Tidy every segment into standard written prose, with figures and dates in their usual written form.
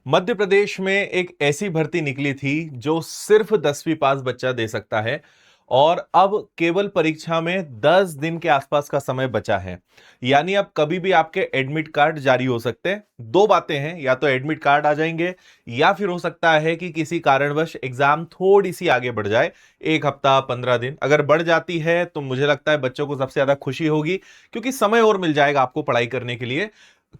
मध्य प्रदेश में एक ऐसी भर्ती निकली थी जो सिर्फ 10वीं पास बच्चा दे सकता है और अब केवल परीक्षा में 10 दिन के आसपास का समय बचा है। यानी अब कभी भी आपके एडमिट कार्ड जारी हो सकते हैं। दो बातें हैं, या तो एडमिट कार्ड आ जाएंगे या फिर हो सकता है कि किसी कारणवश एग्जाम थोड़ी सी आगे बढ़ जाए। एक हफ्ता 15 दिन अगर बढ़ जाती है तो मुझे लगता है बच्चों को सबसे ज्यादा खुशी होगी, क्योंकि समय और मिल जाएगा आपको पढ़ाई करने के लिए।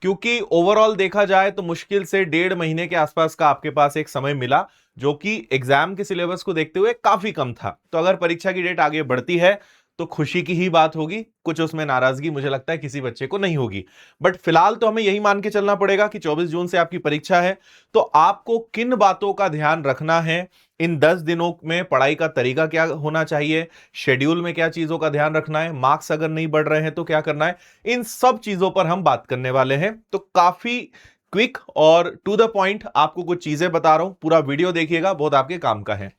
क्योंकि ओवरऑल देखा जाए तो मुश्किल से 1.5 महीने के आसपास का आपके पास एक समय मिला, जो कि एग्जाम के सिलेबस को देखते हुए काफी कम था। तो अगर परीक्षा की डेट आगे बढ़ती है तो खुशी की ही बात होगी, कुछ उसमें नाराजगी मुझे लगता है किसी बच्चे को नहीं होगी। बट फिलहाल तो हमें यही मान के चलना पड़ेगा कि 24 जून से आपकी परीक्षा है। तो आपको किन बातों का ध्यान रखना है, इन 10 दिनों में पढ़ाई का तरीका क्या होना चाहिए, शेड्यूल में क्या चीजों का ध्यान रखना है, मार्क्स अगर नहीं बढ़ रहे हैं तो क्या करना है, इन सब चीजों पर हम बात करने वाले हैं। तो काफी क्विक और टू द पॉइंट आपको कुछ चीजें बता रहा हूं, पूरा वीडियो देखिएगा, बहुत आपके काम का है।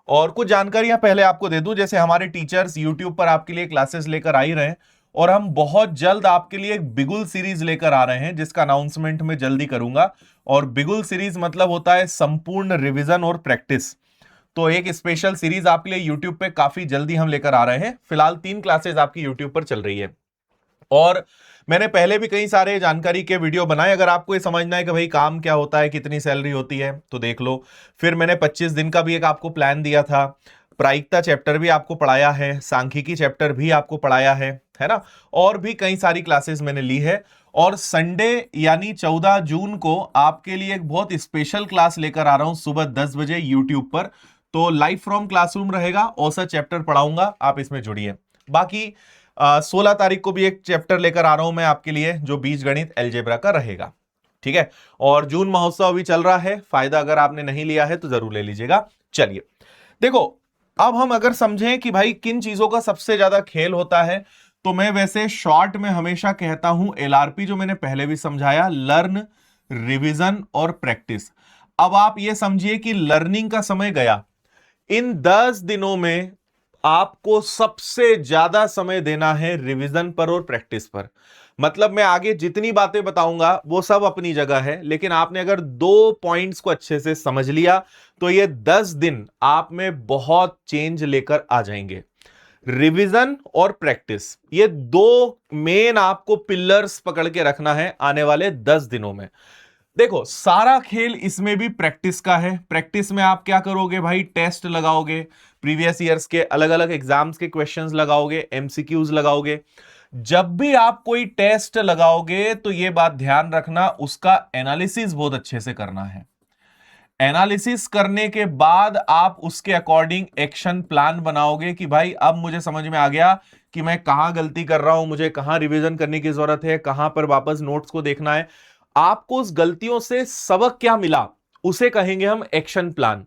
और कुछ जानकारियां पहले आपको दे दूं, जैसे हमारे टीचर्स YouTube पर आपके लिए क्लासेस लेकर आ ही रहे हैं और हम बहुत जल्द आपके लिए एक बिगुल सीरीज लेकर आ रहे हैं, जिसका अनाउंसमेंट मैं जल्दी करूंगा। और बिगुल सीरीज मतलब होता है संपूर्ण रिवीजन और प्रैक्टिस। तो एक स्पेशल सीरीज आपके लिए YouTube पे काफी जल्दी हम लेकर आ रहे हैं। फिलहाल 3 क्लासेस आपकी YouTube पर चल रही है और मैंने पहले भी कई सारे जानकारी के वीडियो बनाए। अगर आपको ये समझना है कि भाई काम क्या होता है, कितनी सैलरी होती है, तो देख लो। फिर मैंने 25 दिन का भी एक आपको प्लान दिया था। प्रायिकता चैप्टर भी आपको पढ़ाया है, सांख्यिकी चैप्टर भी आपको पढ़ाया है ना। और भी कई सारी क्लासेस मैंने ली है। और संडे यानी 14 जून को आपके लिए एक बहुत स्पेशल क्लास लेकर आ रहा हूं सुबह 10 बजे यूट्यूब पर। तो लाइव फ्रॉम क्लासरूम रहेगा, औसत चैप्टर पढ़ाऊंगा, आप इसमें जुड़िए। बाकी 16 तारीख को भी एक चैप्टर लेकर आ रहा हूं मैं आपके लिए, जो बीजगणित अलजेब्रा का रहेगा। ठीक है। और जून महोत्सव अभी चल रहा है, फायदा अगर आपने नहीं लिया है तो जरूर ले लीजिएगा। चलिए देखो, अब हम अगर समझें कि भाई किन चीजों का सबसे ज्यादा खेल होता है, तो मैं वैसे शॉर्ट में हमेशा कहता हूं LRP, जो मैंने पहले भी समझाया, लर्न, रिवीजन और प्रैक्टिस। अब आप ये समझिए कि लर्निंग का समय गया। इन 10 दिनों में आपको सबसे ज्यादा समय देना है रिवीजन पर और प्रैक्टिस पर। मतलब मैं आगे जितनी बातें बताऊंगा वो सब अपनी जगह है, लेकिन आपने अगर 2 पॉइंट्स को अच्छे से समझ लिया तो ये 10 दिन आप में बहुत चेंज लेकर आ जाएंगे। रिवीजन और प्रैक्टिस, ये दो मेन आपको पिलर्स पकड़ के रखना है आने वाले 10 दिनों में। देखो, सारा खेल इसमें भी प्रैक्टिस का है। प्रैक्टिस में आप क्या करोगे भाई, टेस्ट लगाओगे, प्रीवियस ईयर्स के अलग अलग एग्जाम्स के क्वेश्चंस लगाओगे, एमसीक्यूज लगाओगे। जब भी आप कोई टेस्ट लगाओगे तो यह बात ध्यान रखना, उसका एनालिसिस बहुत अच्छे से करना है। एनालिसिस करने के बाद आप उसके अकॉर्डिंग एक्शन प्लान बनाओगे कि भाई अब मुझे समझ में आ गया कि मैं कहां गलती कर रहा हूं, मुझे कहां रिवीजन करने की जरूरत है, कहां पर वापस नोट्स को देखना है। आपको उस गलतियों से सबक क्या मिला, उसे कहेंगे हम एक्शन प्लान।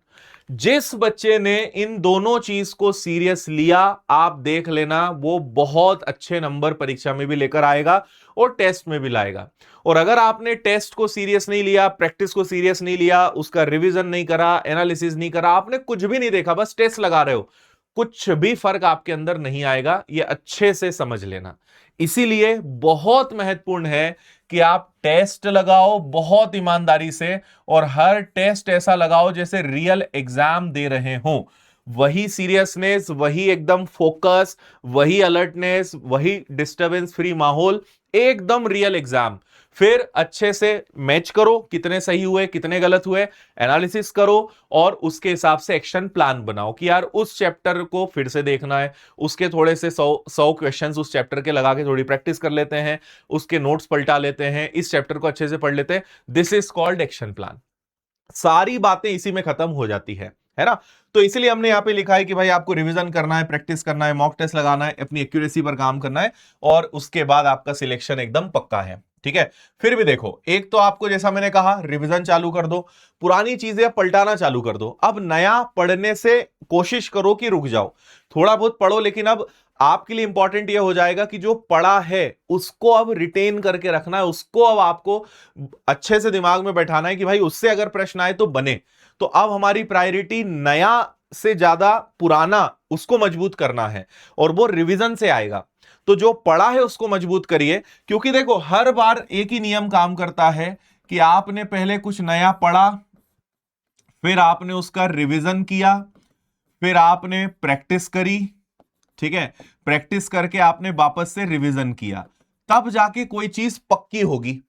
जिस बच्चे ने इन दोनों चीज को सीरियस लिया, आप देख लेना वो बहुत अच्छे नंबर परीक्षा में भी लेकर आएगा और टेस्ट में भी लाएगा। और अगर आपने टेस्ट को सीरियस नहीं लिया, प्रैक्टिस को सीरियस नहीं लिया, उसका रिवीजन नहीं करा, एनालिसिस नहीं करा, आपने कुछ भी नहीं देखा, बस टेस्ट लगा रहे हो, कुछ भी फर्क आपके अंदर नहीं आएगा। यह अच्छे से समझ लेना। इसीलिए बहुत महत्वपूर्ण है कि आप टेस्ट लगाओ बहुत ईमानदारी से, और हर टेस्ट ऐसा लगाओ जैसे रियल एग्जाम दे रहे हो। वही सीरियसनेस, वही एकदम फोकस, वही अलर्टनेस, वही डिस्टरबेंस फ्री माहौल, एकदम रियल एग्जाम। फिर अच्छे से मैच करो, कितने सही हुए कितने गलत हुए, एनालिसिस करो और उसके हिसाब से एक्शन प्लान बनाओ कि यार उस चैप्टर को फिर से देखना है, उसके थोड़े से 100 क्वेश्चंस उस चैप्टर के लगा के थोड़ी प्रैक्टिस कर लेते हैं, उसके नोट्स पलटा लेते हैं, इस चैप्टर को अच्छे से पढ़ लेते हैं। This is called action plan. सारी बातें इसी में खत्म हो जाती है ना। तो इसीलिए हमने यहां पे लिखा है कि भाई आपको रिवीजन करना है, प्रैक्टिस करना है, मॉक टेस्ट लगाना है, अपनी एक्यूरेसी पर काम करना है, और उसके बाद आपका सिलेक्शन एकदम पक्का है। ठीक है। फिर भी देखो, एक तो आपको जैसा मैंने कहा रिवीजन चालू कर दो, पुरानी चीजें पलटाना चालू कर दो। अब नया पढ़ने से कोशिश करो कि रुक जाओ, थोड़ा बहुत पढ़ो, लेकिन अब आपके लिए इंपॉर्टेंट यह हो जाएगा कि जो पढ़ा है उसको अब रिटेन करके रखना है, उसको अब आपको अच्छे से दिमाग में बैठाना है कि भाई उससे अगर प्रश्न आए तो बने। तो अब हमारी प्रायोरिटी नया से ज्यादा पुराना, उसको मजबूत करना है, और वो रिवीजन से आएगा। तो जो पढ़ा है उसको मजबूत करिए, क्योंकि देखो हर बार एक ही नियम काम करता है कि आपने पहले कुछ नया पढ़ा, फिर आपने उसका रिवीजन किया, फिर आपने प्रैक्टिस करी, ठीक है, प्रैक्टिस करके आपने वापस से रिवीजन किया, तब जाके कोई चीज पक्की होगी।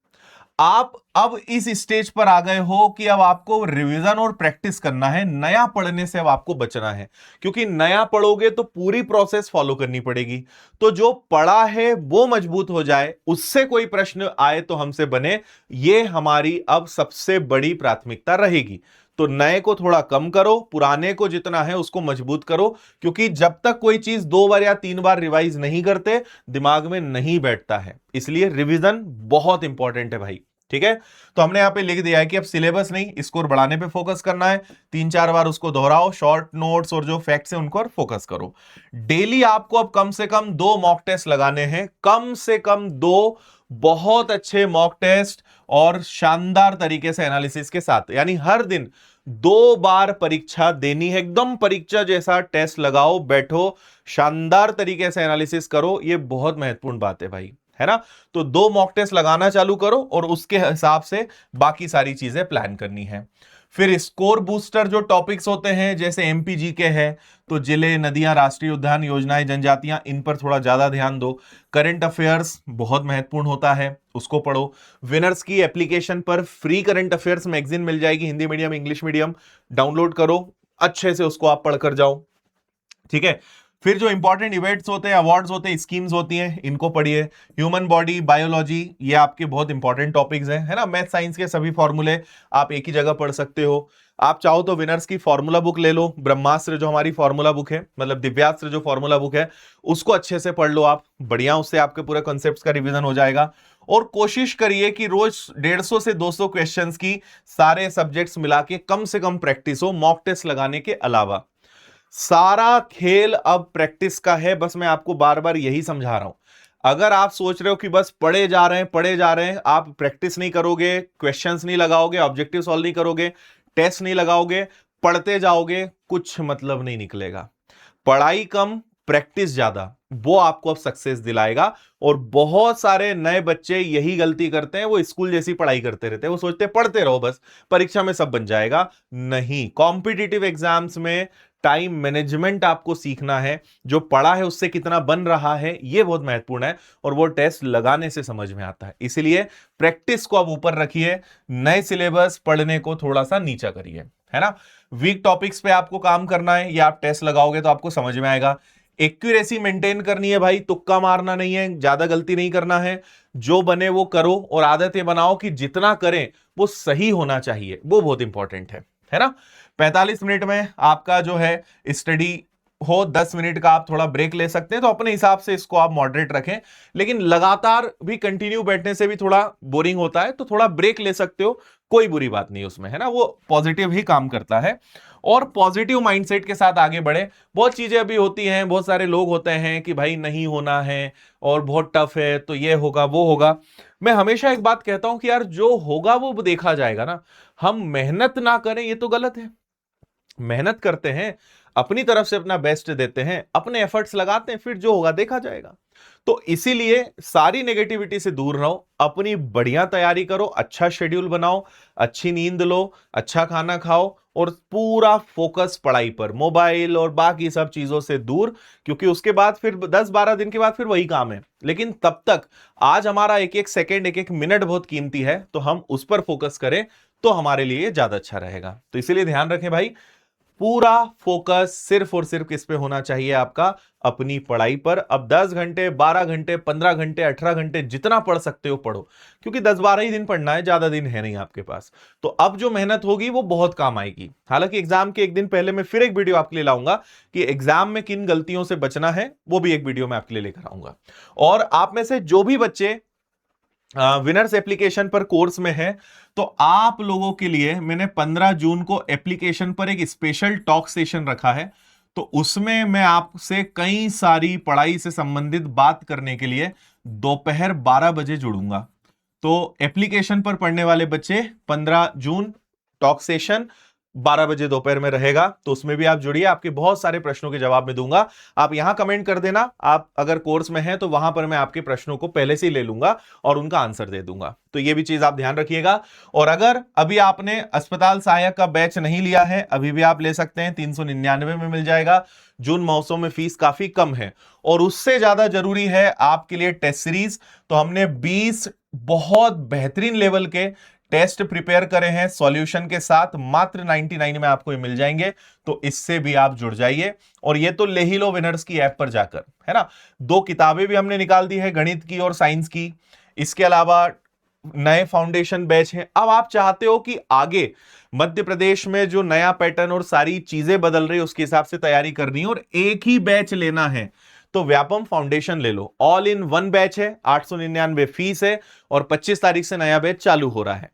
आप अब इस स्टेज पर आ गए हो कि अब आपको रिवीजन और प्रैक्टिस करना है, नया पढ़ने से अब आपको बचना है, क्योंकि नया पढ़ोगे तो पूरी प्रोसेस फॉलो करनी पड़ेगी। तो जो पढ़ा है वो मजबूत हो जाए, उससे कोई प्रश्न आए तो हमसे बने, ये हमारी अब सबसे बड़ी प्राथमिकता रहेगी। तो नए को थोड़ा कम करो, पुराने को जितना है उसको मजबूत करो, क्योंकि जब तक कोई चीज 2 बार या 3 बार रिवाइज नहीं करते, दिमाग में नहीं बैठता है। इसलिए रिवीजन बहुत इंपॉर्टेंट है भाई, ठीक है। तो हमने यहां पे लिख दिया है कि अब सिलेबस नहीं, स्कोर बढ़ाने पे फोकस करना है, 3-4 बार उसको दोहराओ, शॉर्ट नोट्स और जो फैक्ट्स हैं उनको और फोकस करो। डेली आपको अब कम से कम 2 मॉक टेस्ट लगाने हैं, कम से कम 2 बहुत अच्छे मॉक टेस्ट और शानदार तरीके से एनालिसिस के साथ, यानी हर दिन 2 बार परीक्षा देनी है, एकदम परीक्षा जैसा टेस्ट लगाओ, बैठो, शानदार तरीके से एनालिसिस करो। ये बहुत महत्वपूर्ण बात है भाई, है ना। तो 2 मॉक टेस्ट लगाना चालू करो और उसके हिसाब से बाकी सारी चीजें प्लान करनी है। फिर स्कोर बूस्टर जो टॉपिक्स होते हैं, जैसे एमपीजी के हैं, तो जिले, नदियां, राष्ट्रीय उद्यान, योजनाएं, जनजातियां, इन पर थोड़ा ज्यादा ध्यान दो। करंट अफेयर्स बहुत महत्वपूर्ण होता है, उसको पढ़ो। विनर्स की एप्लीकेशन पर फ्री करंट अफेयर्स मैगजीन मिल जाएगी, Hindi medium, English medium, download करो, अच्छे से उसको आप पढ़कर जाओ, ठीक है। फिर जो इंपॉर्टेंट इवेंट्स होते हैं, अवार्ड्स होते हैं, स्कीम्स होती हैं, इनको पढ़िए। ह्यूमन बॉडी, बायोलॉजी, ये आपके बहुत इंपॉर्टेंट टॉपिक्स हैं, है ना। मैथ साइंस के सभी फॉर्मूले आप एक ही जगह पढ़ सकते हो। आप चाहो तो विनर्स की फॉर्मूला बुक ले लो, ब्रह्मास्त्र जो हमारी फॉर्मूला बुक है, मतलब दिव्यास्त्र जो फॉर्मूला बुक है, उसको अच्छे से पढ़ लो आप, बढ़िया, उससे आपके पूरे कॉन्सेप्ट्स का रिवीजन हो जाएगा। और कोशिश करिए कि रोज 150 से 200 क्वेश्चंस की सारे सब्जेक्ट्स मिला के कम से कम प्रैक्टिस हो, मॉक टेस्ट लगाने के अलावा। सारा खेल अब प्रैक्टिस का है, बस मैं आपको बार बार यही समझा रहा हूं। अगर आप सोच रहे हो कि बस पढ़े जा रहे हैं, पढ़े जा रहे हैं, आप प्रैक्टिस नहीं करोगे, क्वेश्चंस नहीं लगाओगे, ऑब्जेक्टिव सॉल्व नहीं करोगे, टेस्ट नहीं लगाओगे, पढ़ते जाओगे, कुछ मतलब नहीं निकलेगा। पढ़ाई कम, प्रैक्टिस ज्यादा, वो आपको अब सक्सेस दिलाएगा। और बहुत सारे नए बच्चे यही गलती करते हैं, वो स्कूल जैसी पढ़ाई करते रहते हैं, वो सोचते हैं पढ़ते रहो बस, परीक्षा में सब बन जाएगा। नहीं, कॉम्पिटिटिव एग्जाम्स में टाइम मैनेजमेंट आपको सीखना है, जो पढ़ा है उससे कितना बन रहा है, यह बहुत महत्वपूर्ण है, और वो टेस्ट लगाने से समझ में आता है। इसलिए प्रैक्टिस को अब ऊपर रखिए, नए सिलेबस पढ़ने को थोड़ा सा नीचा करिए, है ना। वीक टॉपिक्स पे आपको काम करना है, या आप टेस्ट लगाओगे तो आपको समझ में आएगा। एक्यूरेसी मेंटेन करनी है भाई, तुक्का मारना नहीं है, ज्यादा गलती नहीं करना है, जो बने वो करो, और आदतें बनाओ कि जितना करें वो सही होना चाहिए, वो बहुत इंपॉर्टेंट है ना। 45 मिनट में आपका जो है स्टडी हो, 10 मिनट का आप थोड़ा ब्रेक ले सकते हैं, तो अपने हिसाब से इसको आप मॉडरेट रखें। लेकिन लगातार भी कंटिन्यू बैठने से भी थोड़ा बोरिंग होता है, तो थोड़ा ब्रेक ले सकते हो, कोई बुरी बात नहीं उसमें, है ना, वो पॉजिटिव ही काम करता है। और पॉजिटिव माइंडसेट के साथ आगे बढ़े। बहुत चीजें अभी होती हैं, बहुत सारे लोग होते हैं कि भाई नहीं होना है और बहुत टफ है, तो ये होगा वो होगा। मैं हमेशा एक बात कहता हूं कि यार जो होगा वो देखा जाएगा ना, हम मेहनत ना करें ये तो गलत है। मेहनत करते हैं, अपनी तरफ से अपना बेस्ट देते हैं, अपने एफर्ट्स लगाते हैं, फिर जो होगा देखा जाएगा। तो इसीलिए सारी नेगेटिविटी से दूर रहो, अपनी बढ़िया तैयारी करो, अच्छा शेड्यूल बनाओ, अच्छी नींद लो, अच्छा खाना खाओ, और पूरा फोकस पढ़ाई पर, मोबाइल और बाकी सब चीजों से दूर। क्योंकि उसके बाद फिर 10-12 दिन के बाद फिर वही काम है, लेकिन तब तक आज हमारा एक एक सेकेंड, एक एक मिनट बहुत कीमती है, तो हम उस पर फोकस करें तो हमारे लिए ज्यादा अच्छा रहेगा। तो इसीलिए ध्यान रखें भाई, पूरा फोकस सिर्फ और सिर्फ किस पे होना चाहिए आपका, अपनी पढ़ाई पर। अब 10 घंटे, 12 घंटे, 15 घंटे, 18 घंटे, जितना पढ़ सकते हो पढ़ो, क्योंकि 10-12 ही दिन पढ़ना है, ज्यादा दिन है नहीं आपके पास। तो अब जो मेहनत होगी वो बहुत काम आएगी। हालांकि एग्जाम के एक दिन पहले मैं फिर एक वीडियो आपके लिए लाऊंगा कि एग्जाम में किन गलतियों से बचना है, वो भी एक वीडियो मैं आपके लिए लेकर आऊंगा। और आप में से जो भी बच्चे विनर्स एप्लीकेशन पर कोर्स में है, तो आप लोगों के लिए मैंने 15 जून को एप्लीकेशन पर एक स्पेशल टॉक सेशन रखा है। तो उसमें मैं आपसे कई सारी पढ़ाई से संबंधित बात करने के लिए दोपहर 12 बजे जुड़ूंगा। तो एप्लीकेशन पर पढ़ने वाले बच्चे 15 जून टॉक सेशन, 12 बजे दोपहर में रहेगा, तो उसमें भी आप जुड़िए, आपके बहुत सारे प्रश्नों के जवाब मैं दूंगा। आप यहां कमेंट कर देना, आप अगर कोर्स में हैं तो वहां पर मैं आपके प्रश्नों को पहले से ही ले लूंगा और उनका आंसर दे दूंगा। तो ये भी चीज आप ध्यान रखिएगा। और अगर अभी आपने अस्पताल सहायक का बैच नहीं लिया है, अभी भी आप ले सकते हैं, 399 में मिल जाएगा। जून महोत्सव में फीस काफी कम है, और उससे ज्यादा जरूरी है आपके लिए टेस्ट सीरीज। तो हमने 20 बहुत बेहतरीन लेवल के टेस्ट प्रिपेयर करे हैं सॉल्यूशन के साथ, मात्र 99 में आपको ये मिल जाएंगे। तो इससे भी आप जुड़ जाइए, और ये तो ले ही लो विनर्स की ऐप पर जाकर, है ना। 2 किताबें भी हमने निकाल दी है, गणित की और साइंस की। इसके अलावा नए फाउंडेशन बैच हैं। अब आप चाहते हो कि आगे मध्य प्रदेश में जो नया पैटर्न और सारी चीजें बदल रही है उसके हिसाब से तैयारी करनी है और एक ही बैच लेना है, तो व्यापम फाउंडेशन ले लो। ऑल इन वन बैच है, 899 फीस है, और 25 तारीख से नया बैच चालू हो रहा है।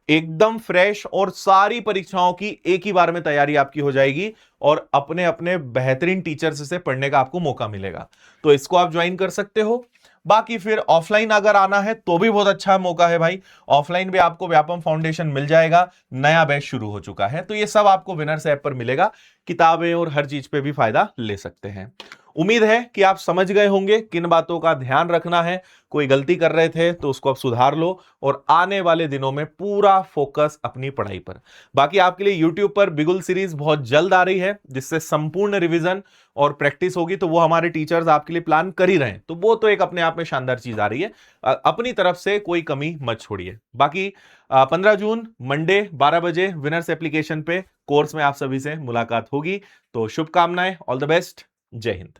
एकदम फ्रेश, और सारी परीक्षाओं की एक ही बार में तैयारी आपकी हो जाएगी, और अपने अपने बेहतरीन टीचर्स से पढ़ने का आपको मौका मिलेगा। तो इसको आप ज्वाइन कर सकते हो। बाकी फिर ऑफलाइन अगर आना है तो भी बहुत अच्छा मौका है भाई, ऑफलाइन भी आपको व्यापम फाउंडेशन मिल जाएगा, नया बैच शुरू हो चुका है। तो ये सब आपको विनर्स ऐप पर मिलेगा, किताबें और हर चीज पे भी फायदा ले सकते हैं। उम्मीद है कि आप समझ गए होंगे किन बातों का ध्यान रखना है। कोई गलती कर रहे थे तो उसको आप सुधार लो, और आने वाले दिनों में पूरा फोकस अपनी पढ़ाई पर। बाकी आपके लिए YouTube पर बिगुल सीरीज बहुत जल्द आ रही है, जिससे संपूर्ण रिवीजन और प्रैक्टिस होगी। तो वो हमारे टीचर्स आपके लिए प्लान कर ही रहे हैं, तो वो तो एक अपने आप में शानदार चीज आ रही है। अपनी तरफ से कोई कमी मत छोड़िए। बाकी 15 जून मंडे 12 बजे विनर्स एप्लीकेशन पे कोर्स में आप सभी से मुलाकात होगी। तो शुभकामनाएं, ऑल द बेस्ट, जय हिंद।